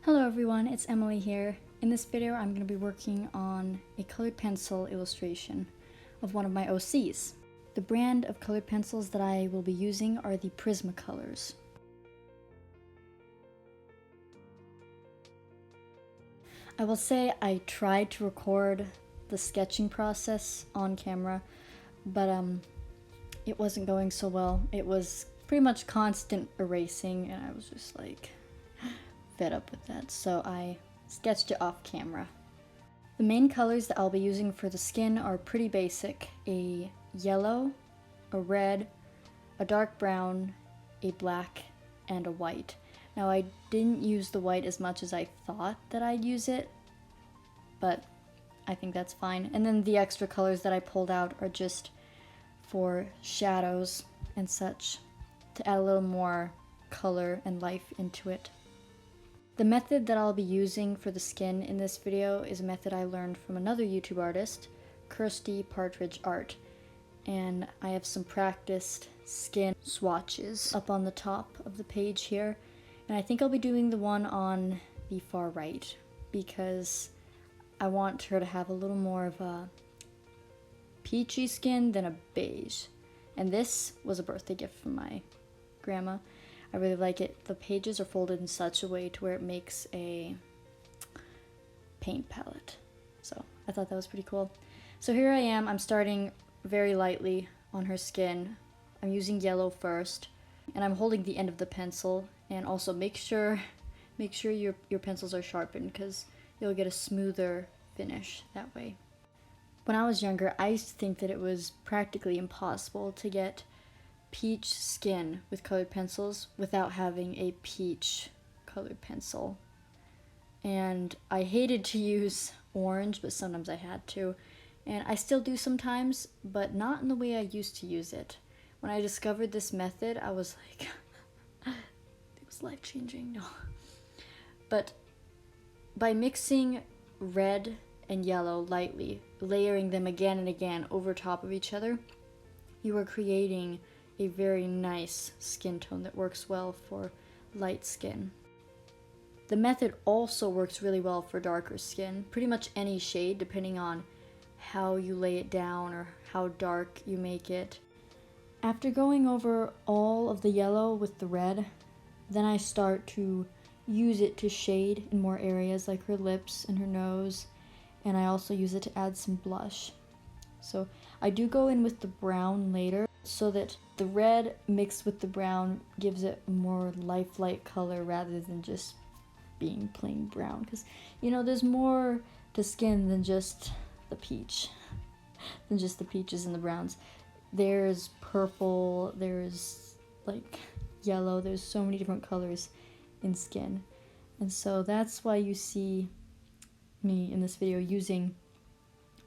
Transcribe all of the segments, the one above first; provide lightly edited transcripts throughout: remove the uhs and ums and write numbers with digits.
Hello everyone, it's Emily here. In this video I'm going to be working on a colored pencil illustration of one of my OCs. The brand of colored pencils that I will be using are the Prismacolors. I will say I tried to record the sketching process on camera, but it wasn't going so well. It was pretty much constant erasing and I was just like fed up with that, so I sketched it off camera. The main colors that I'll be using for the skin are pretty basic: a yellow, a red, a dark brown, a black, and a white. Now I didn't use the white as much as I thought that I'd use it, but I think that's fine. And then the extra colors that I pulled out are just for shadows and such, to add a little more color and life into it. The method that I'll be using for the skin in this video is a method I learned from another YouTube artist, Kirsty Partridge Art, and I have some practiced skin swatches up on the top of the page here, and I think I'll be doing the one on the far right because I want her to have a little more of a peachy skin than a beige, and this was a birthday gift from my grandma. I really like it. The pages are folded in such a way to where it makes a paint palette. So I thought that was pretty cool. So here I am. I'm starting very lightly on her skin. I'm using yellow first, and I'm holding the end of the pencil. And also make sure your pencils are sharpened because you'll get a smoother finish that way. When I was younger, I used to think that it was practically impossible to get peach skin with colored pencils without having a peach colored pencil, and I hated to use orange, but sometimes I had to, and I still do sometimes, but not in the way I used to use it. When I discovered this method, I was like it was life-changing. No, but by mixing red and yellow lightly, layering them again and again over top of each other, you are creating a very nice skin tone that works well for light skin. The method also works really well for darker skin, pretty much any shade depending on how you lay it down or how dark you make it. After going over all of the yellow with the red, then I start to use it to shade in more areas like her lips and her nose, and I also use it to add some blush. So I do go in with the brown later, so that the red mixed with the brown gives it a more lifelike color rather than just being plain brown. Because, you know, there's more to skin than just the peach, than just the peaches and the browns. There's purple, there's like yellow, there's so many different colors in skin. And so that's why you see me in this video using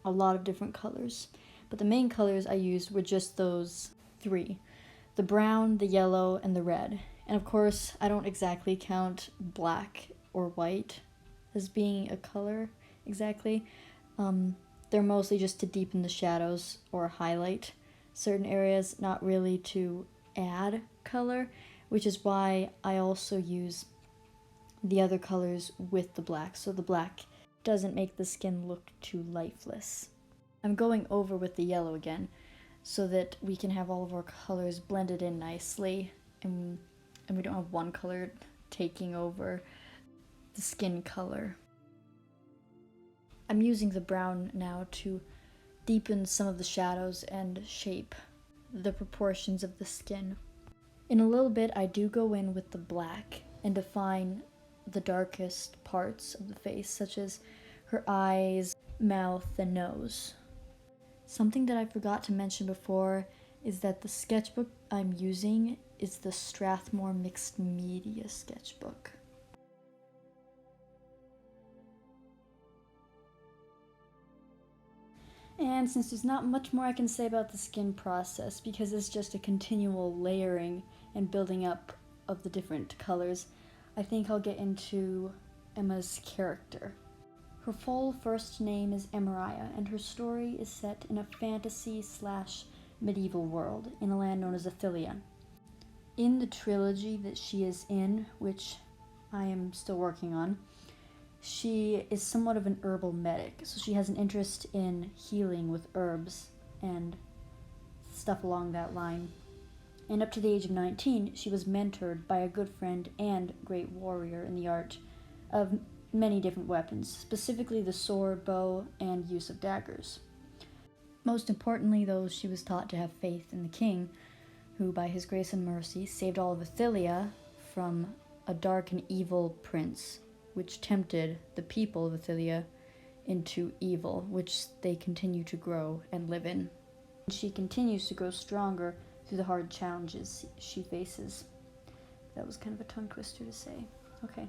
a lot of different colors. But the main colors I used were just those three: the brown, the yellow, and the red. And of course, I don't exactly count black or white as being a color exactly. They're mostly just to deepen the shadows or highlight certain areas, not really to add color, which is why I also use the other colors with the black, so the black doesn't make the skin look too lifeless. I'm going over with the yellow again so that we can have all of our colors blended in nicely and we don't have one color taking over the skin color. I'm using the brown now to deepen some of the shadows and shape the proportions of the skin. In a little bit, I do go in with the black and define the darkest parts of the face, such as her eyes, mouth, and nose. Something that I forgot to mention before is that the sketchbook I'm using is the Strathmore Mixed Media Sketchbook. And since there's not much more I can say about the skin process, because it's just a continual layering and building up of the different colors, I think I'll get into Emma's character. Her full first name is Emmariah, and her story is set in a fantasy/medieval world in a land known as Ophelia. In the trilogy that she is in, which I am still working on. She is somewhat of an herbal medic, so she has an interest in healing with herbs and stuff along that line. And up to the age of 19, she was mentored by a good friend and great warrior in the art of many different weapons, specifically the sword, bow, and use of daggers. Most importantly, though, she was taught to have faith in the king, who, by his grace and mercy, saved all of Athilia from a dark and evil prince, which tempted the people of Athilia into evil, which they continue to grow and live in. She continues to grow stronger through the hard challenges she faces. That was kind of a tongue twister to say. Okay.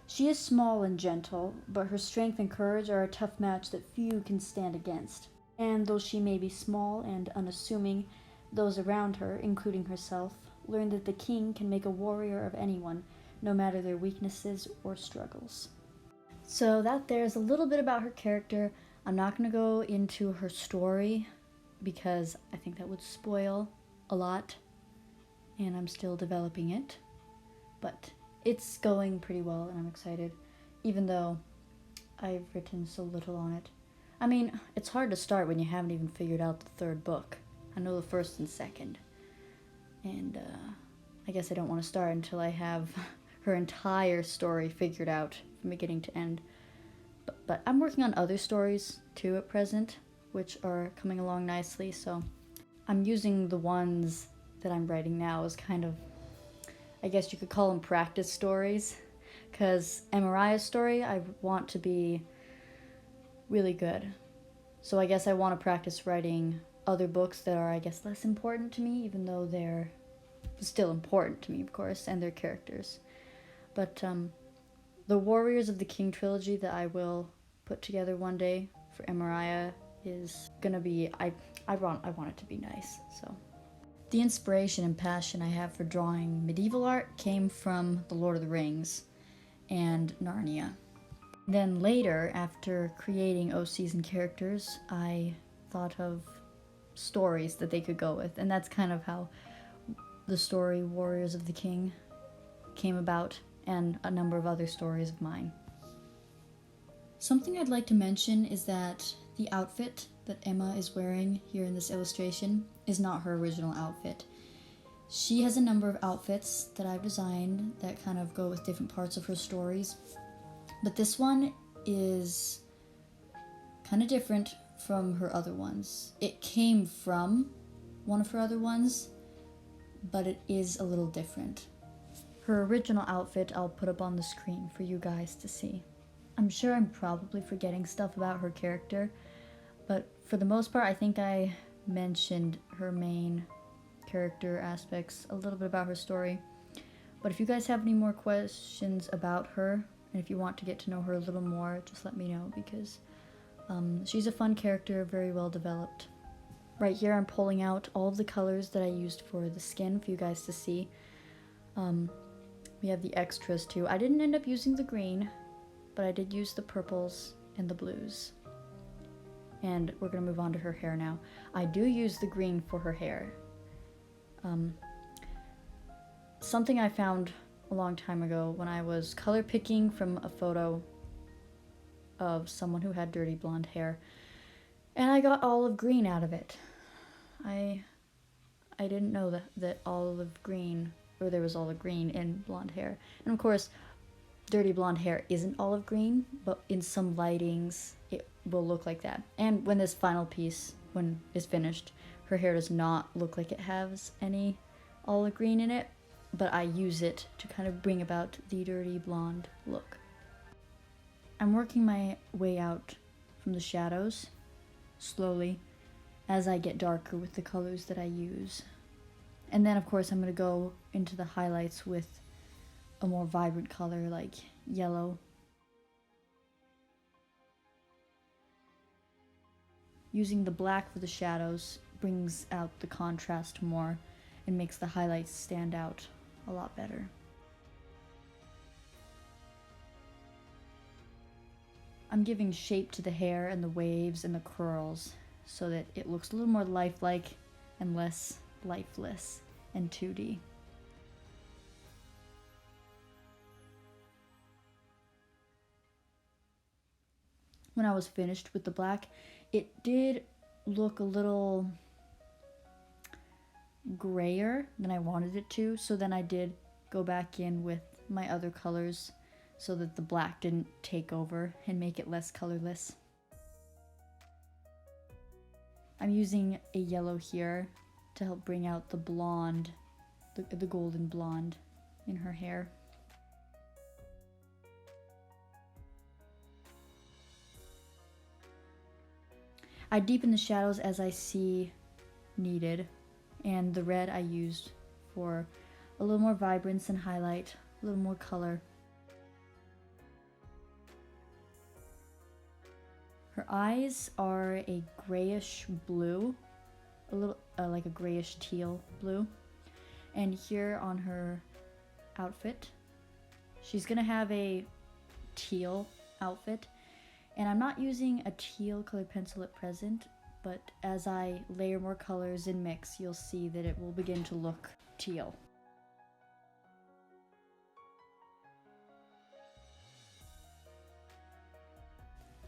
She is small and gentle, but her strength and courage are a tough match that few can stand against. And though she may be small and unassuming, those around her, including herself, learn that the king can make a warrior of anyone, no matter their weaknesses or struggles. So that there's a little bit about her character. I'm not going to go into her story because I think that would spoil a lot, and I'm still developing it. But it's going pretty well, and I'm excited, even though I've written so little on it. I mean, it's hard to start when you haven't even figured out the third book. I know the first and second. And I guess I don't want to start until I have her entire story figured out from beginning to end. But I'm working on other stories too at present, which are coming along nicely, so I'm using the ones that I'm writing now as kind of, I guess you could call them practice stories, because Amariah's story I want to be really good. So I guess I want to practice writing other books that are, I guess, less important to me, even though they're still important to me, of course, and their characters. But the Warriors of the King trilogy that I will put together one day for Amariah is gonna be, I want it to be nice, so. The inspiration and passion I have for drawing medieval art came from The Lord of the Rings and Narnia. Then later, after creating OCs and characters, I thought of stories that they could go with, and that's kind of how the story Warriors of the King came about, and a number of other stories of mine. Something I'd like to mention is that the outfit that Emma is wearing here in this illustration is not her original outfit. She has a number of outfits that I've designed that kind of go with different parts of her stories, but this one is kind of different from her other ones. It came from one of her other ones, but it is a little different. Her original outfit I'll put up on the screen for you guys to see. I'm sure I'm probably forgetting stuff about her character, but for the most part I think I mentioned her main character aspects, a little bit about her story. But if you guys have any more questions about her, and if you want to get to know her a little more, just let me know, because she's a fun character, very well developed. Right here I'm pulling out all of the colors that I used for the skin for you guys to see. We have the extras too. I didn't end up using the green, but I did use the purples and the blues. And we're gonna move on to her hair now. I do use the green for her hair. Something I found a long time ago when I was color picking from a photo of someone who had dirty blonde hair, and I got olive green out of it. I didn't know that olive green, or there was olive green in blonde hair. And of course, dirty blonde hair isn't olive green, but in some lightings it will look like that. And when this final piece, when it's finished, her hair does not look like it has any olive green in it, but I use it to kind of bring about the dirty blonde look. I'm working my way out from the shadows, slowly, as I get darker with the colors that I use. And then of course I'm going to go into the highlights with a more vibrant color like yellow. Using the black for the shadows brings out the contrast more and makes the highlights stand out a lot better. I'm giving shape to the hair and the waves and the curls so that it looks a little more lifelike and less lifeless and 2D. when I was finished with the black, it did look a little grayer than I wanted it to, so then I did go back in with my other colors so that the black didn't take over and make it less colorless. I'm using a yellow here to help bring out the blonde, the golden blonde in her hair. I deepen the shadows as I see needed, and the red I used for a little more vibrance and highlight, a little more color. Her eyes are a grayish blue, a little like a grayish teal blue. And here on her outfit, she's gonna have a teal outfit. And I'm not using a teal colored pencil at present, but as I layer more colors and mix, you'll see that it will begin to look teal.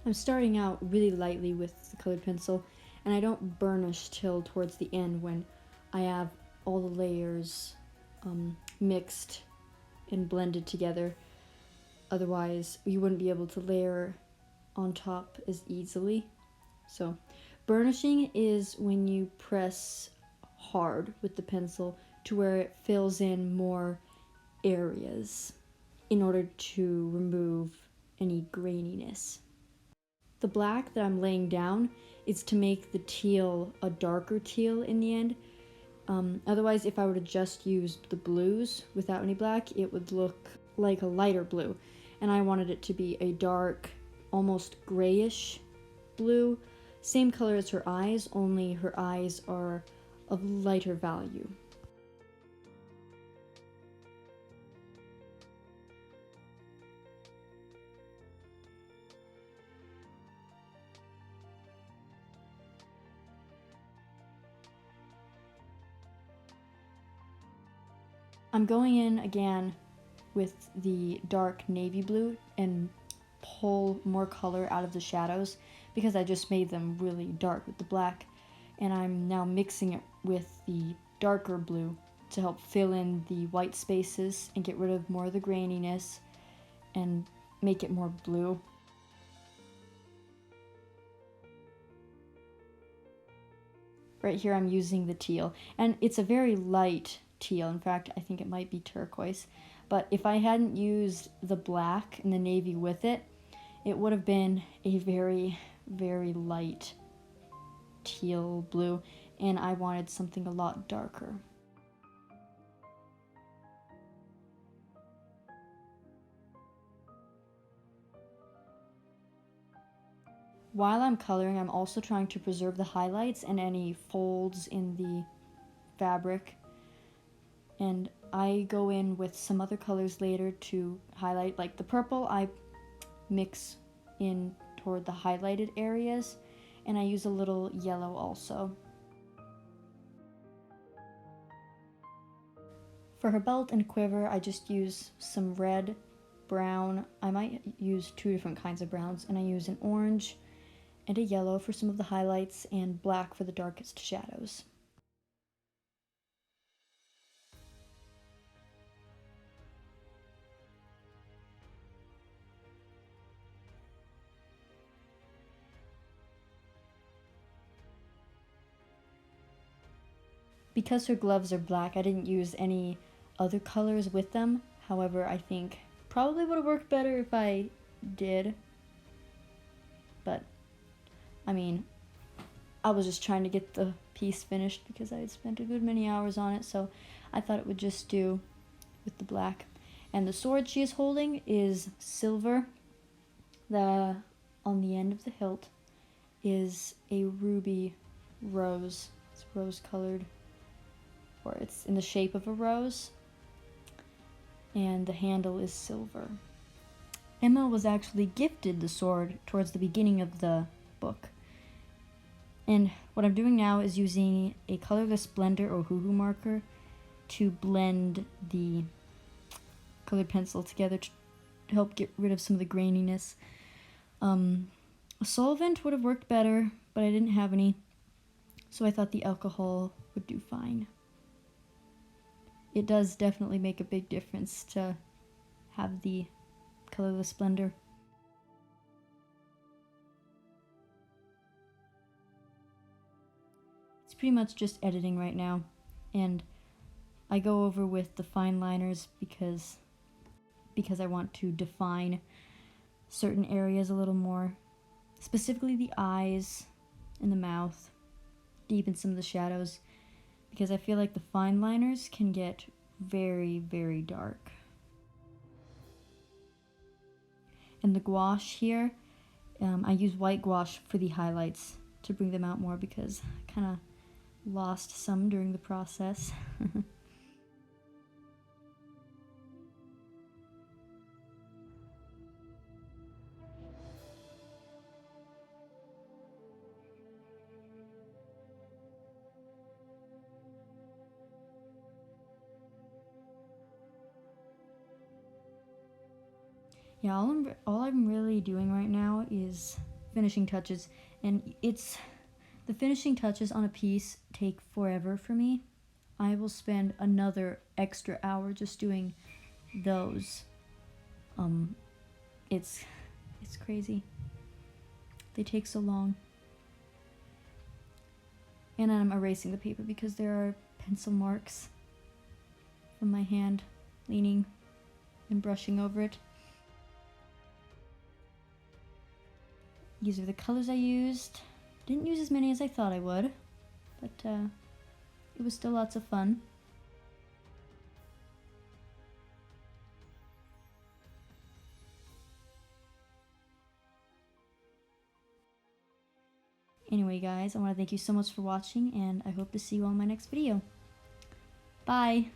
I'm starting out really lightly with the colored pencil, and I don't burnish till towards the end when I have all the layers mixed and blended together. Otherwise, you wouldn't be able to layer on top as easily. So burnishing is when you press hard with the pencil to where it fills in more areas in order to remove any graininess. The black that I'm laying down is to make the teal a darker teal in the end. Otherwise, if I were to just use the blues without any black, it would look like a lighter blue. And I wanted it to be a dark, almost grayish blue. Same color as her eyes, only her eyes are of lighter value. I'm going in again with the dark navy blue and pull more color out of the shadows because I just made them really dark with the black, and I'm now mixing it with the darker blue to help fill in the white spaces and get rid of more of the graininess and make it more blue. Right here I'm using the teal, and it's a very light teal. In fact, I think it might be turquoise. But if I hadn't used the black and the navy with it, it would have been a very, very light teal blue, and I wanted something a lot darker. While I'm coloring, I'm also trying to preserve the highlights and any folds in the fabric. And I go in with some other colors later to highlight, like the purple I mix in toward the highlighted areas, and I use a little yellow also. For her belt and quiver, I just use some red, brown. I might use two different kinds of browns, and I use an orange and a yellow for some of the highlights and black for the darkest shadows. Because her gloves are black, I didn't use any other colors with them. However, I think probably would have worked better if I did. But, I mean, I was just trying to get the piece finished because I had spent a good many hours on it, so I thought it would just do with the black. And the sword she is holding is silver. On the end of the hilt is a ruby rose. It's rose colored, or it's in the shape of a rose, and the handle is silver. Emma was actually gifted the sword towards the beginning of the book. And what I'm doing now is using a colorless blender Ohuhu marker to blend the colored pencil together to help get rid of some of the graininess. A solvent would have worked better, but I didn't have any, so I thought the alcohol would do fine. It does definitely make a big difference to have the colorless blender. It's pretty much just editing right now, and I go over with the fine liners because I want to define certain areas a little more, specifically the eyes and the mouth, deepen some of the shadows, because I feel like the fine liners can get very, very dark. And the gouache here, I use white gouache for the highlights to bring them out more because I kind of lost some during the process. Yeah, all I'm really doing right now is finishing touches, and the finishing touches on a piece take forever for me. I will spend another extra hour just doing those. It's crazy. They take so long. And I'm erasing the paper because there are pencil marks from my hand leaning and brushing over it. These are the colors I used. Didn't use as many as I thought I would, but it was still lots of fun. Anyway, guys, I want to thank you so much for watching, and I hope to see you on my next video. Bye!